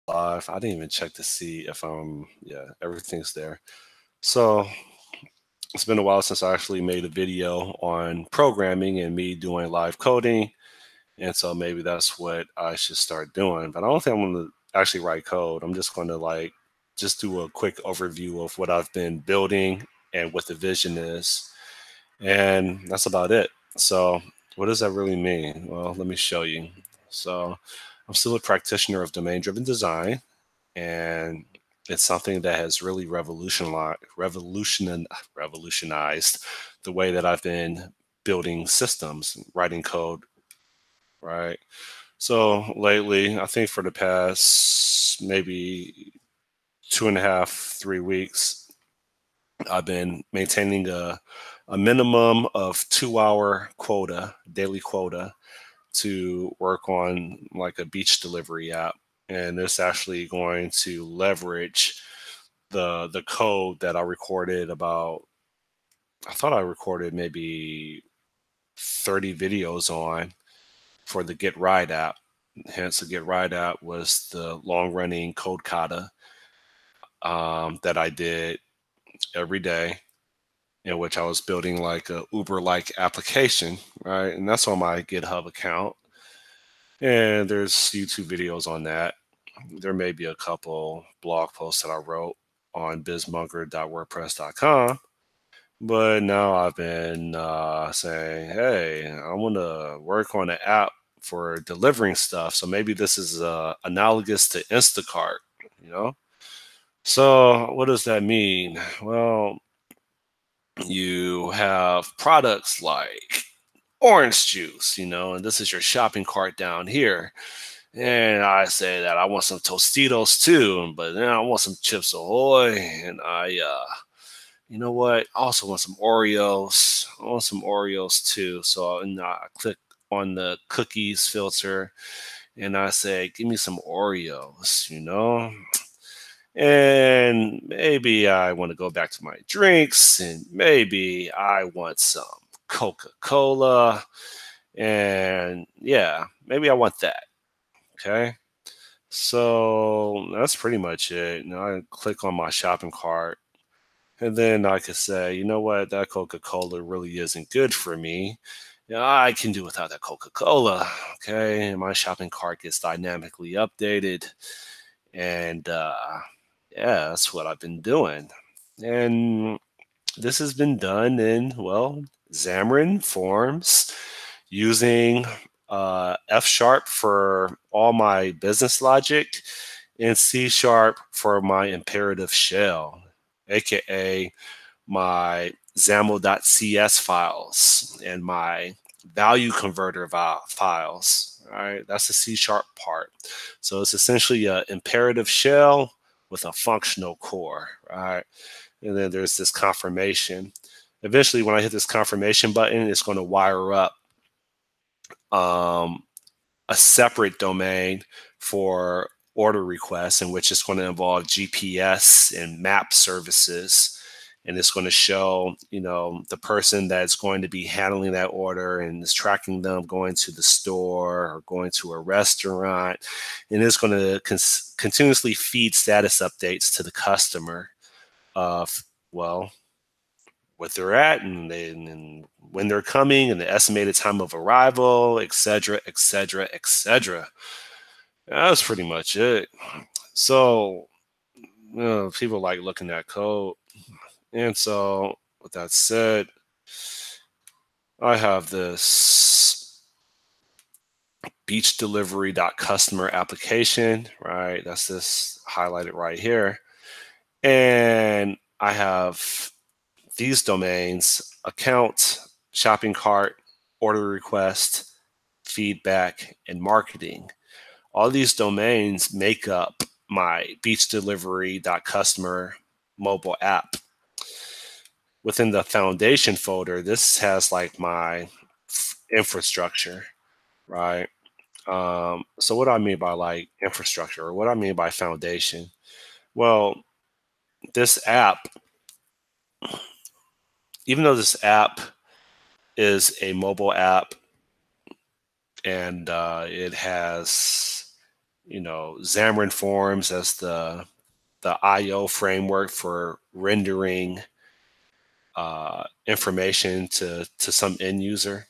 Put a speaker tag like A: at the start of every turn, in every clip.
A: live. I didn't even check to see if yeah, everything's there. So it's been a while since I actually made a video on programming and me doing live coding. And so maybe that's what I should start doing. But I don't think I'm going to actually write code. I'm just going to just do a quick overview of what I've been building and what the vision is. And that's about it. So, what does that really mean? Well, let me show you. So, I'm still a practitioner of domain driven design, and it's something that has really revolutionized the way that I've been building systems, writing code, right? So, lately, I think for the past maybe 2.5, 3 weeks, I've been maintaining a minimum of 2 hour quota, daily quota, to work on like a beach delivery app. And it's actually going to leverage the code that I recorded about, I thought I recorded maybe 30 videos on for the Get Ride app. Hence, the Get Ride app was the long running code kata that I did every day, in which I was building like a Uber like application, right? And that's on my GitHub account. And there's YouTube videos on that. There may be a couple blog posts that I wrote on bizmonger.wordpress.com. But now I've been saying, hey, I want to work on an app for delivering stuff. So maybe this is analogous to Instacart, you know? So what does that mean? Well, you have products like orange juice, and this is your shopping cart down here. And I say that I want some Tostitos too, but then I want some Chips Ahoy, and you know what? I also want some Oreos. I want some Oreos too. So I click on the cookies filter, and I say, give me some Oreos. And maybe I want to go back to my drinks, and maybe I want some Coca-Cola, and yeah, maybe I want that. Okay. So that's pretty much it. I click on my shopping cart, and then I could say, you know what, that Coca-Cola really isn't good for me. Yeah, I can do without that Coca-Cola. Okay. And my shopping cart gets dynamically updated. And yeah, that's what I've been doing. And this has been done in, well, Xamarin Forms using F sharp for all my business logic and C sharp for my imperative shell, aka my XAML.cs files and my value converter files. All right, that's the C sharp part. So it's essentially an imperative shell with a functional core. Right, and then there's this confirmation. Eventually, when I hit this confirmation button, it's going to wire up um, a separate domain for order requests, in which it's going to involve GPS and map services. And it's going to show, the person that's going to be handling that order and is tracking them going to the store or going to a restaurant. And it's going to continuously feed status updates to the customer of, well, what they're at and when they're coming and the estimated time of arrival, etc., etc., etc. That's pretty much it. So, people like looking at code. And so, with that said, I have this beach delivery.customer application, right? That's this highlighted right here. And I have these domains: account, shopping cart, order request, feedback, and marketing. All these domains make up my beachdelivery.customer mobile app. Within the foundation folder, this has like my infrastructure, right? So what do I mean by like infrastructure, or what do I mean by foundation? Well, this app, even though this app is a mobile app and it has Xamarin Forms as the I/O framework for rendering information to some end user.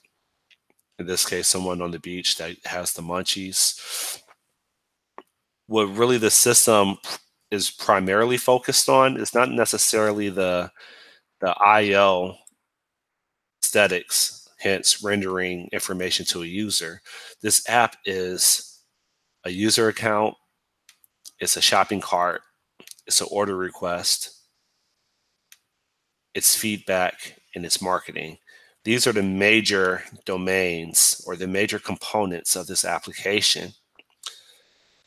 A: In this case, someone on the beach that has the munchies. What really the system is primarily focused on is not necessarily the I/O aesthetics, hence rendering information to a user. This app is a user account, it's a shopping cart, it's an order request, it's feedback, and it's marketing. These are the major domains or the major components of this application.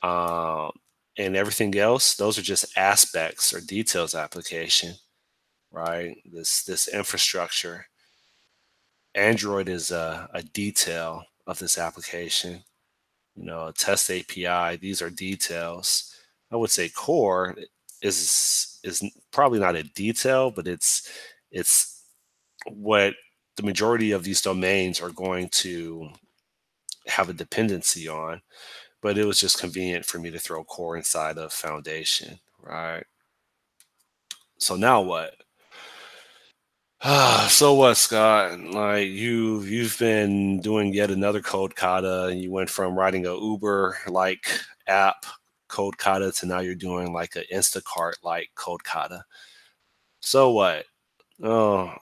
A: Um, and everything else, those are just aspects or details application, right? This infrastructure. Android is a detail of this application. A test API, these are details. I would say core is probably not a detail, but it's what the majority of these domains are going to have a dependency on. But it was just convenient for me to throw core inside of foundation, right? So now what? So what, Scott? Like you've been doing yet another code kata, and you went from writing a Uber like app code kata to now you're doing like an Instacart like code kata. So what? Oh,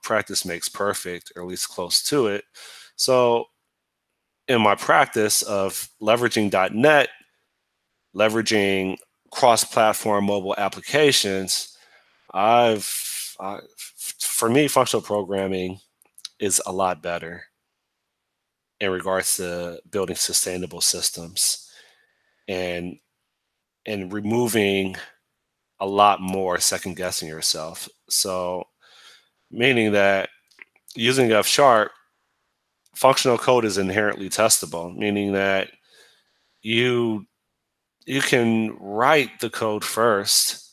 A: practice makes perfect, or at least close to it. So in my practice of leveraging .NET, leveraging cross-platform mobile applications, for me, functional programming is a lot better in regards to building sustainable systems and removing a lot more second guessing yourself. So meaning that using F sharp, functional code is inherently testable, meaning that you you can write the code first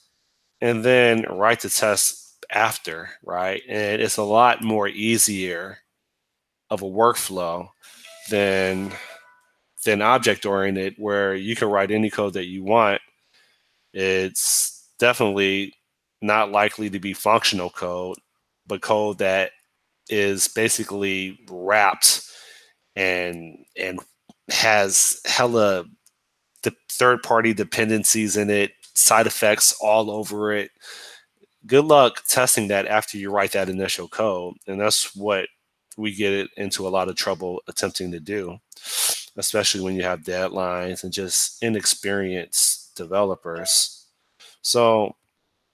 A: and then write the test after, right? And it's a lot more easier of a workflow than object oriented, where you can write any code that you want. It's definitely not likely to be functional code, but code that is basically wrapped and has hella third party dependencies in it, side effects all over it. Good luck testing that after you write that initial code. And that's what we get into a lot of trouble attempting to do, especially when you have deadlines and just inexperienced developers. So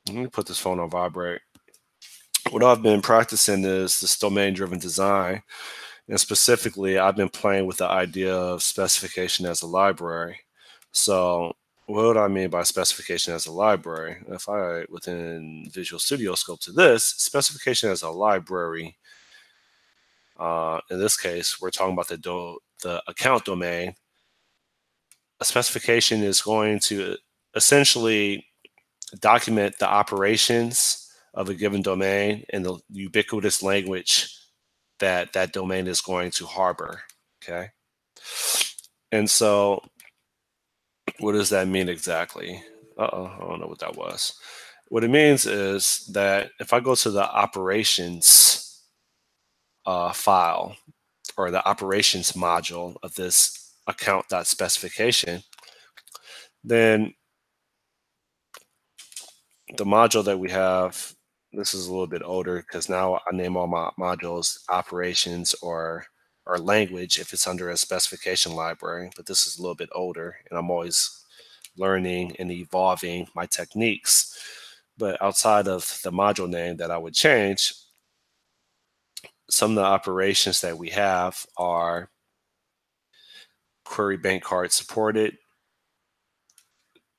A: let me put this phone on vibrate. What I've been practicing is this domain driven design. And specifically, I've been playing with the idea of specification as a library. So what do I mean by specification as a library? If I, within Visual Studio Scope to this, specification as a library, in this case, we're talking about the account domain. A specification is going to essentially document the operations of a given domain and the ubiquitous language that that domain is going to harbor, okay? And so what does that mean exactly? Uh-oh, I don't know what that was. What it means is that if I go to the operations file or the operations module of this account.specification, then the module that we have, this is a little bit older because now I name all my modules operations or language if it's under a specification library, but this is a little bit older and I'm always learning and evolving my techniques. But outside of the module name that I would change, some of the operations that we have are query bank card supported,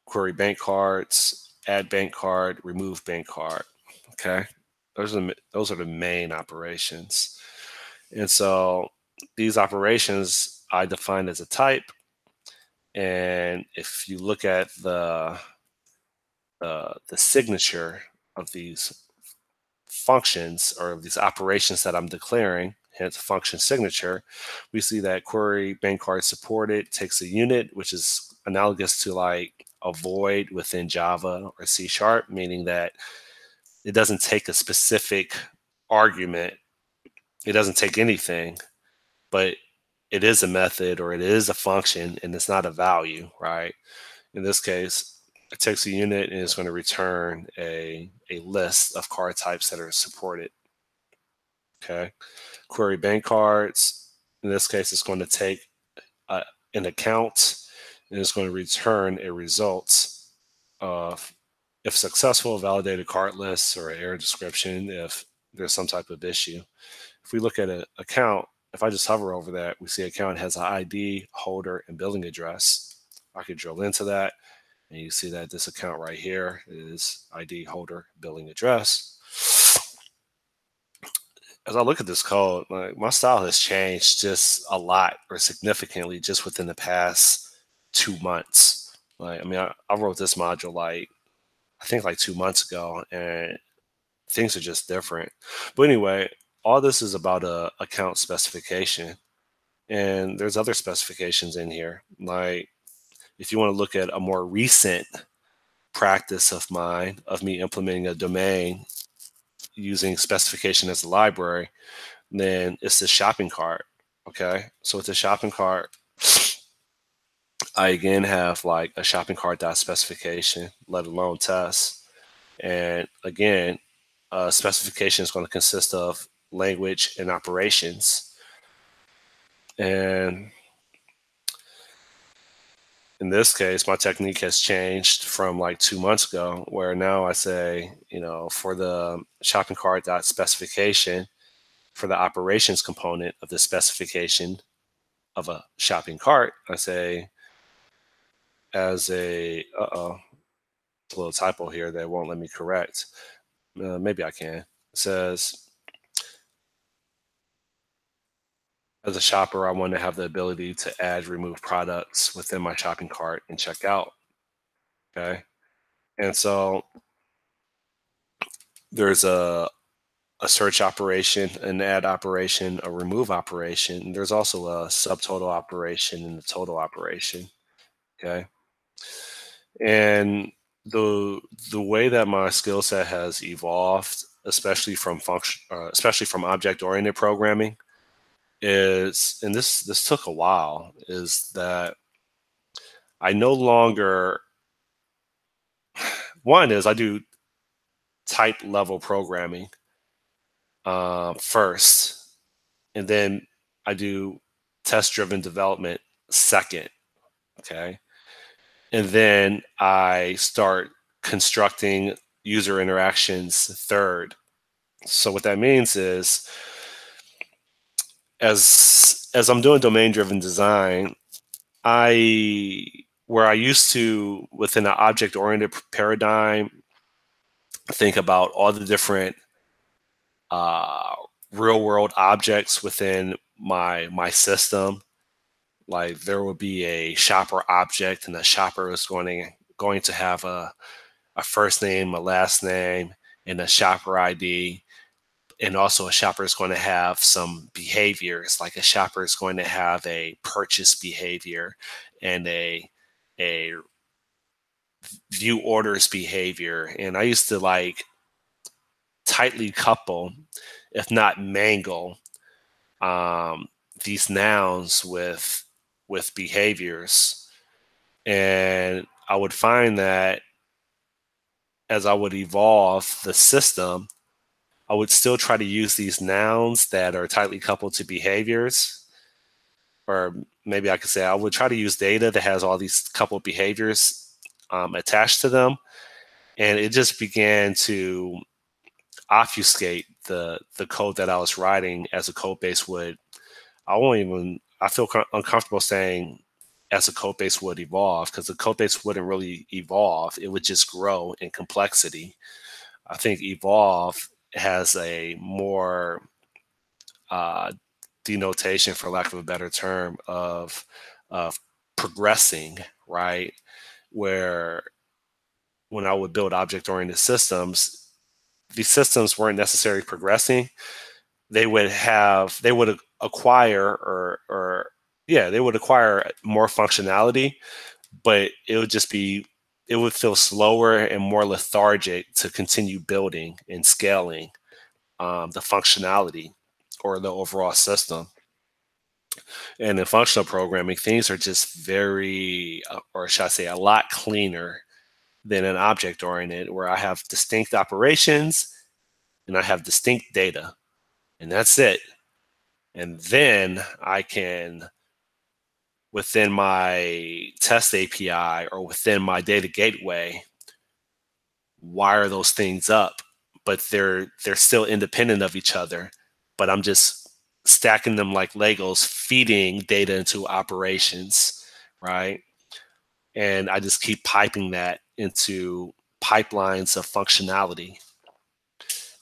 A: query bank cards, add bank card, remove bank card. Okay, those are the main operations. And so these operations I define as a type. And if you look at the signature of these functions or of these operations that I'm declaring, hence function signature, we see that query bank card supported takes a unit, which is analogous to like a void within Java or C#, meaning that it doesn't take a specific argument. It doesn't take anything, but it is a method or it is a function and it's not a value, right? In this case, it takes a unit and it's going to return a list of card types that are supported. Okay. Query bank cards. In this case, it's going to take an account and it's going to return a result of, if successful, validated card lists or error description if there's some type of issue. If we look at an account, if I just hover over that, we see account has an ID, holder, and billing address. I could drill into that, and you see that this account right here is ID, holder, billing address. As I look at this code, like, my style has changed just a lot or significantly just within the past 2 months. Like, I mean, I wrote this module like, I think like 2 months ago, and things are just different. But anyway, all this is about a account specification. And there's other specifications in here. Like, if you want to look at a more recent practice of mine, of me implementing a domain using specification as a library, then it's the shopping cart. Okay. So with the shopping cart, I again have like a shopping cart.specification, let alone test. And again, specification is going to consist of language and operations. And in this case, my technique has changed from like 2 months ago, where now I say, for the shopping cart.specification, for the operations component of the specification of a shopping cart, I say as a, it's a little typo here that won't let me correct. Maybe I can. It says, as a shopper, I want to have the ability to add, remove products within my shopping cart and check out. Okay. And so there's a search operation, an add operation, a remove operation. There's also a subtotal operation and a total operation. Okay. And the way that my skill set has evolved, especially from object-oriented programming, is, and this took a while, is that I no longer, one is I do type level programming first, and then I do test-driven development second. Okay. And then I start constructing user interactions third. So what that means is, as I'm doing domain-driven design, where I used to, within an object-oriented paradigm, think about all the different real-world objects within my system. Like, there will be a shopper object, and the shopper is going to have a first name, a last name, and a shopper ID. And also a shopper is going to have some behaviors, like a shopper is going to have a purchase behavior and a view orders behavior. And I used to like tightly couple, if not mangle, these nouns with behaviors. And I would find that as I would evolve the system, I would still try to use these nouns that are tightly coupled to behaviors. Or maybe I could say I would try to use data that has all these coupled behaviors attached to them. And it just began to obfuscate the code that I was writing as a code base would. I feel uncomfortable saying as a code base would evolve, because the code base wouldn't really evolve. It would just grow in complexity. I think evolve has a more denotation, for lack of a better term, of progressing, right? Where when I would build object-oriented systems, these systems weren't necessarily progressing. They would acquire more functionality, but it would feel slower and more lethargic to continue building and scaling the functionality or the overall system. And in functional programming, things are just very, or should I say, a lot cleaner than an object oriented, where I have distinct operations and I have distinct data, and that's it. And then I can, within my test API or within my data gateway, wire those things up, but they're still independent of each other. But I'm just stacking them like Legos, feeding data into operations, right? And I just keep piping that into pipelines of functionality.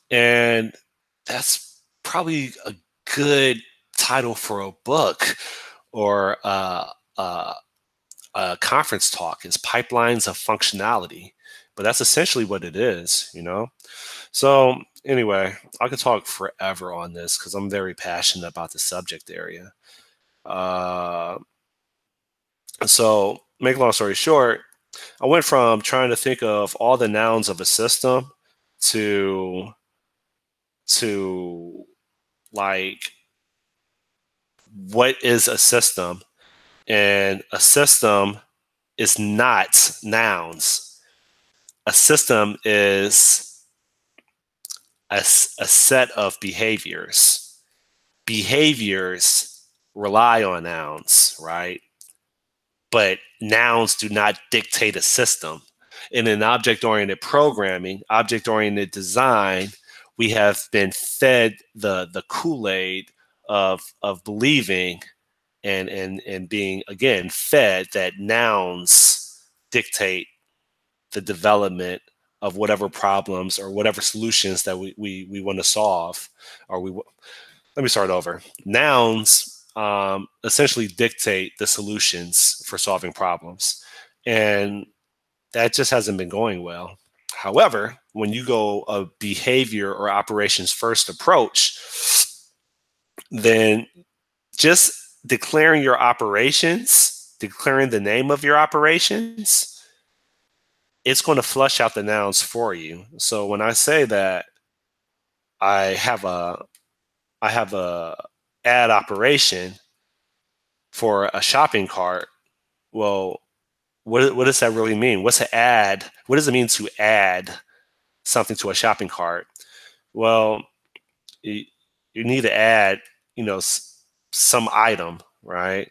A: And that's probably a good title for a book or a conference talk, is pipelines of functionality. But that's essentially what it is, you know? So anyway, I could talk forever on this because I'm very passionate about the subject area. So make a long story short, I went from trying to think of all the nouns of a system to like, what is a system? And a system is not nouns. A system is a set of behaviors. Behaviors rely on nouns, right? But nouns do not dictate a system. In an object-oriented programming, object-oriented design, we have been fed the Kool-Aid of believing and being, again, fed that nouns dictate the development of whatever problems or whatever solutions that we want to solve. Or let me start over. Nouns essentially dictate the solutions for solving problems, and that just hasn't been going well. However, when you go a behavior or operations first approach, then just declaring your operations, declaring the name of your operations, it's going to flush out the nouns for you. So when I say that I have a add operation for a shopping cart, well, what does that really mean? What's an add? What does it mean to add something to a shopping cart? Well, you need to add, some item, right?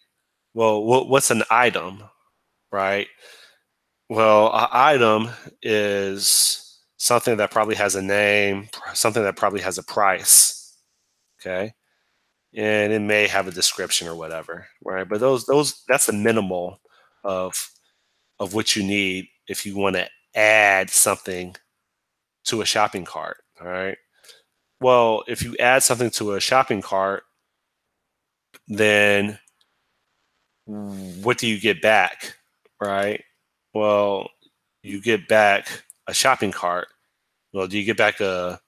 A: Well, what's an item, right? Well, an item is something that probably has a name, something that probably has a price, okay? And it may have a description or whatever, right? But that's the minimal of what you need if you want to add something to a shopping cart, all right? Well, if you add something to a shopping cart, then what do you get back, right? Well, you get back a shopping cart. Well, do you get back a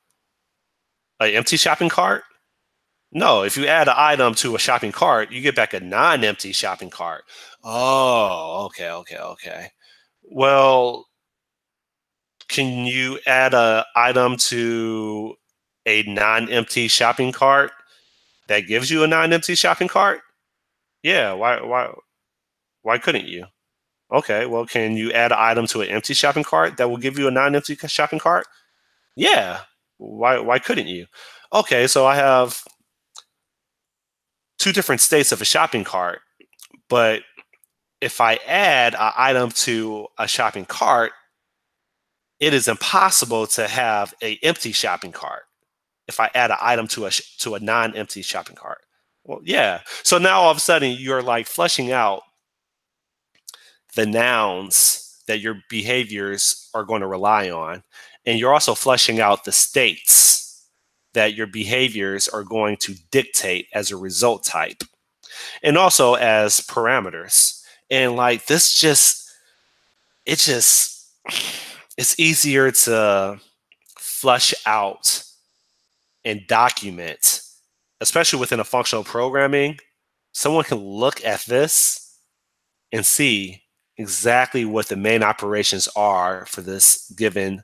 A: empty shopping cart? No, if you add an item to a shopping cart, you get back a non-empty shopping cart. Oh, okay. Well, can you add an item to a non-empty shopping cart that gives you a non-empty shopping cart? Yeah, why couldn't you? Okay, well, can you add an item to an empty shopping cart that will give you a non-empty shopping cart? Yeah, why couldn't you? Okay, so I have two different states of a shopping cart, but if I add an item to a shopping cart, it is impossible to have an empty shopping cart if I add an item to a non-empty shopping cart. Well, yeah. So now all of a sudden you're like flushing out the nouns that your behaviors are going to rely on, and you're also flushing out the states that your behaviors are going to dictate as a result type, and also as parameters. And like this it's easier to flush out and document, especially within a functional programming. Someone can look at this and see, exactly what the main operations are for this given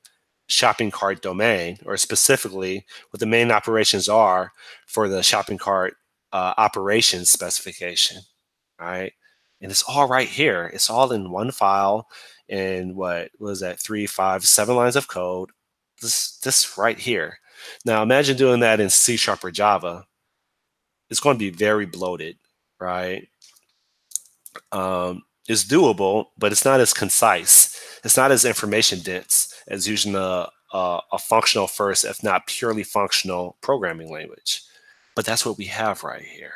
A: shopping cart domain, or specifically what the main operations are for the shopping cart operations specification, right? And it's all right here. It's all in one file, and what was that, 3, 5, 7 lines of code. This right here. Now imagine doing that in C# or Java. It's going to be very bloated, right? It's doable, but it's not as concise. It's not as information dense as using a functional first, if not purely functional programming language. But that's what we have right here.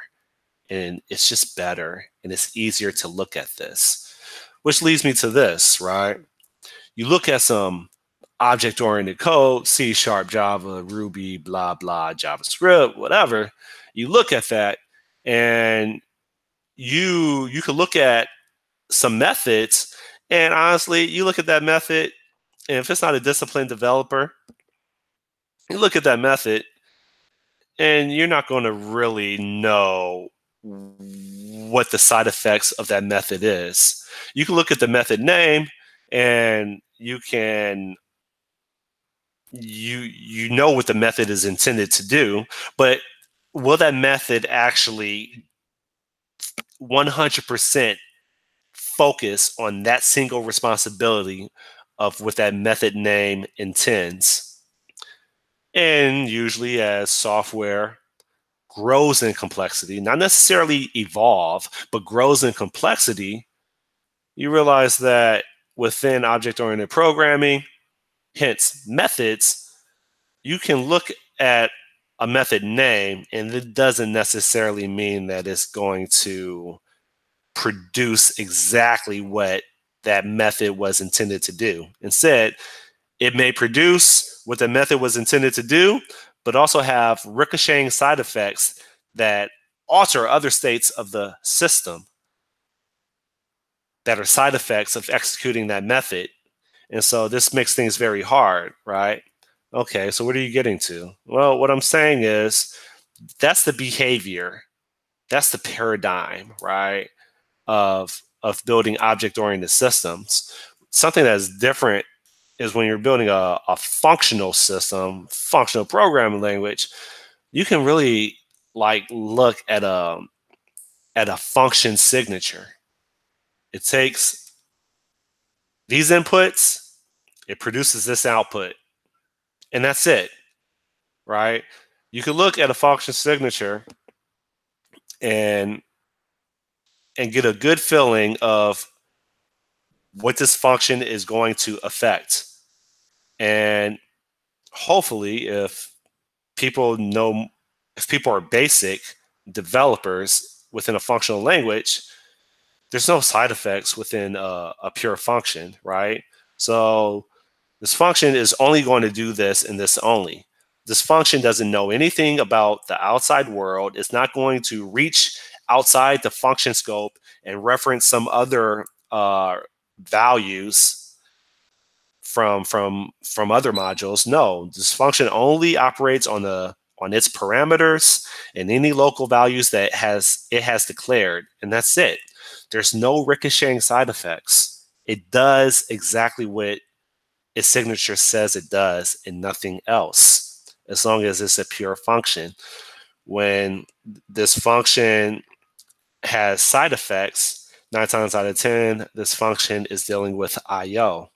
A: And it's just better and it's easier to look at this. Which leads me to this, right? You look at some object-oriented code, C#, Java, Ruby, blah, blah, JavaScript, whatever. You look at that and you could look at some methods, and honestly, you look at that method, and if it's not a disciplined developer, you look at that method, and you're not going to really know what the side effects of that method is. You can look at the method name, and you know what the method is intended to do, but will that method actually 100% focus on that single responsibility of what that method name intends? And usually, as software grows in complexity, not necessarily evolve, but grows in complexity, you realize that within object-oriented programming, hence methods, you can look at a method name, and it doesn't necessarily mean that it's going to produce exactly what that method was intended to do. Instead, it may produce what the method was intended to do, but also have ricocheting side effects that alter other states of the system that are side effects of executing that method. And so this makes things very hard, right? Okay, so what are you getting to? Well, what I'm saying is that's the behavior, that's the paradigm, right, of building object-oriented systems. Something that's different is when you're building a functional system, functional programming language, you can really like look at a function signature. It takes these inputs, it produces this output, and that's it, right? You can look at a function signature and get a good feeling of what this function is going to affect. And hopefully, if people are basic developers within a functional language, there's no side effects within a pure function, right? So this function is only going to do this and this only. This function doesn't know anything about the outside world. It's not going to reach outside the function scope and reference some other values from other modules. No, this function only operates on its parameters and any local values that it has declared, and that's it. There's no ricocheting side effects. It does exactly what its signature says it does and nothing else, as long as it's a pure function. When this function has side effects, 9 times out of 10, this function is dealing with I/O,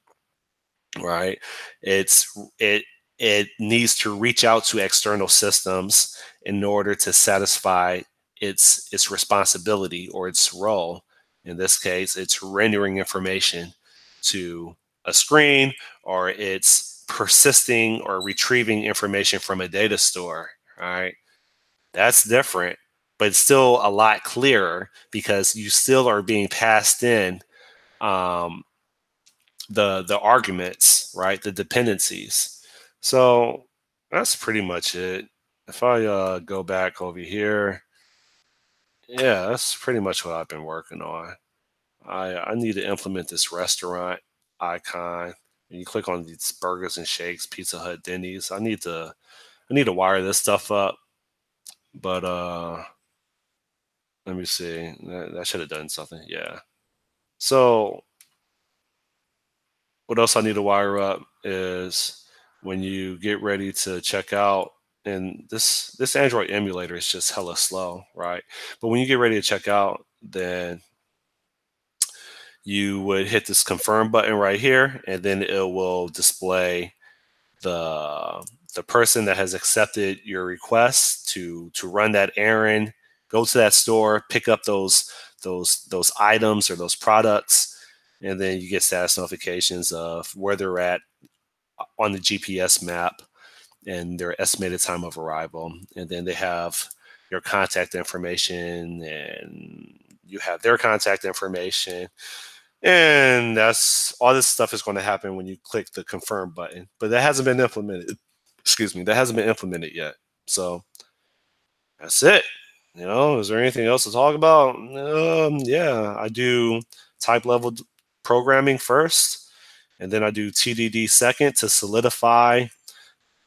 A: right? It needs to reach out to external systems in order to satisfy its responsibility or its role. In this case, it's rendering information to a screen, or it's persisting or retrieving information from a data store, right? That's different, but it's still a lot clearer because you still are being passed in the arguments, right? The dependencies. So that's pretty much it. If I go back over here, yeah, that's pretty much what I've been working on. I need to implement this restaurant icon. And you click on these burgers and shakes, Pizza Hut, Denny's. I need to wire this stuff up, but let me see. That should have done something. Yeah. So what else I need to wire up is when you get ready to check out, and this Android emulator is just hella slow, right? But when you get ready to check out, then you would hit this confirm button right here, and then it will display the the person that has accepted your request to run that errand, go to that store, pick up those items or those products, and then you get status notifications of where they're at on the GPS map and their estimated time of arrival. And then they have your contact information, and you have their contact information, and that's all. This stuff is going to happen when you click the confirm button, but that hasn't been implemented. Excuse me, that hasn't been implemented yet. So that's it. Is there anything else to talk about? Yeah, I do type level programming first, and then I do TDD second to solidify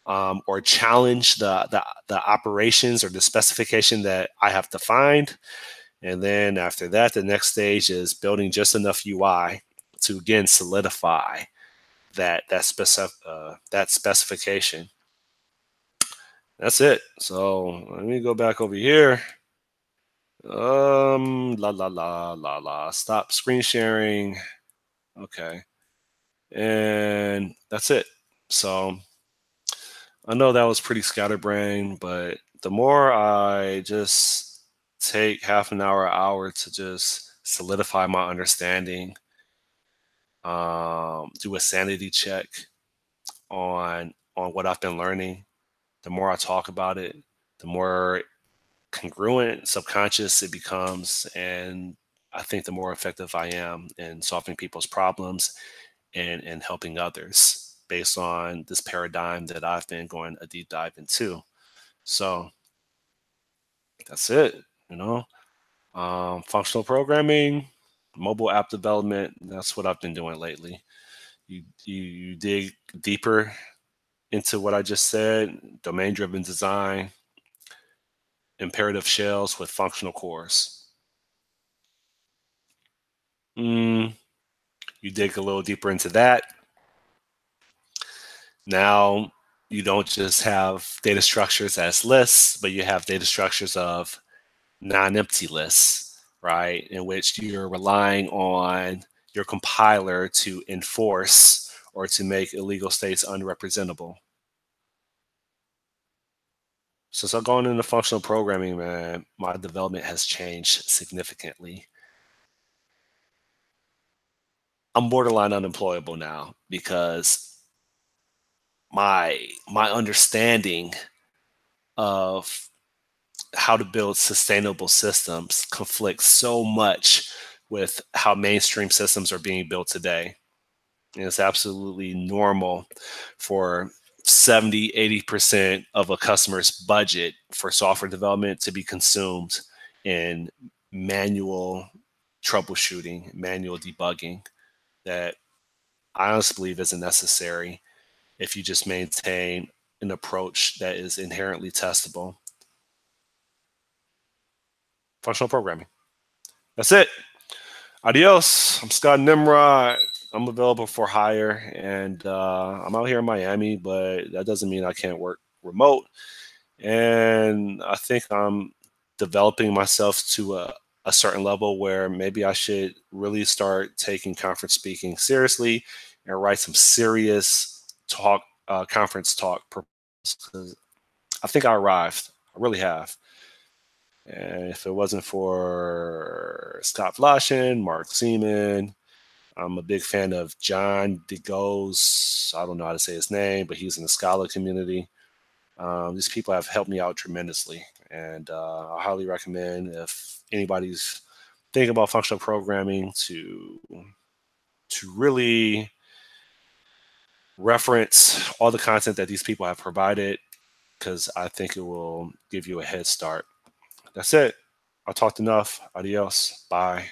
A: or challenge the operations or the specification that I have defined. And then after that, the next stage is building just enough UI to again solidify that specification. That's it. So let me go back over here. La la la la la. Stop screen sharing. Okay, and that's it. So I know that was pretty scatterbrained, but the more I just take half an hour to just solidify my understanding, do a sanity check on what I've been learning, the more I talk about it, the more congruent, subconscious it becomes, and I think the more effective I am in solving people's problems and helping others based on this paradigm that I've been going a deep dive into. So that's it, you know. Functional programming, mobile app development, that's what I've been doing lately. You dig deeper into what I just said, domain driven design, imperative shells with functional cores. You dig a little deeper into that. Now you don't just have data structures as lists, but you have data structures of non-empty lists, right? In which you're relying on your compiler to enforce or to make illegal states unrepresentable. Since I've gone into functional programming, man, my development has changed significantly. I'm borderline unemployable now because my understanding of how to build sustainable systems conflicts so much with how mainstream systems are being built today. And it's absolutely normal for 70-80% of a customer's budget for software development to be consumed in manual troubleshooting, manual debugging that I honestly believe isn't necessary if you just maintain an approach that is inherently testable. Functional programming. That's it. Adios. I'm Scott Nimrod. I'm available for hire, and I'm out here in Miami, but that doesn't mean I can't work remote. And I think I'm developing myself to a certain level where maybe I should really start taking conference speaking seriously and write some serious conference talk. Because I think I arrived. I really have. And if it wasn't for Scott Flashen, Mark Seaman, I'm a big fan of John DeGoes. I don't know how to say his name, but he's in the Scala community. These people have helped me out tremendously. And I highly recommend if anybody's thinking about functional programming to really reference all the content that these people have provided, because I think it will give you a head start. That's it. I talked enough. Adios. Bye.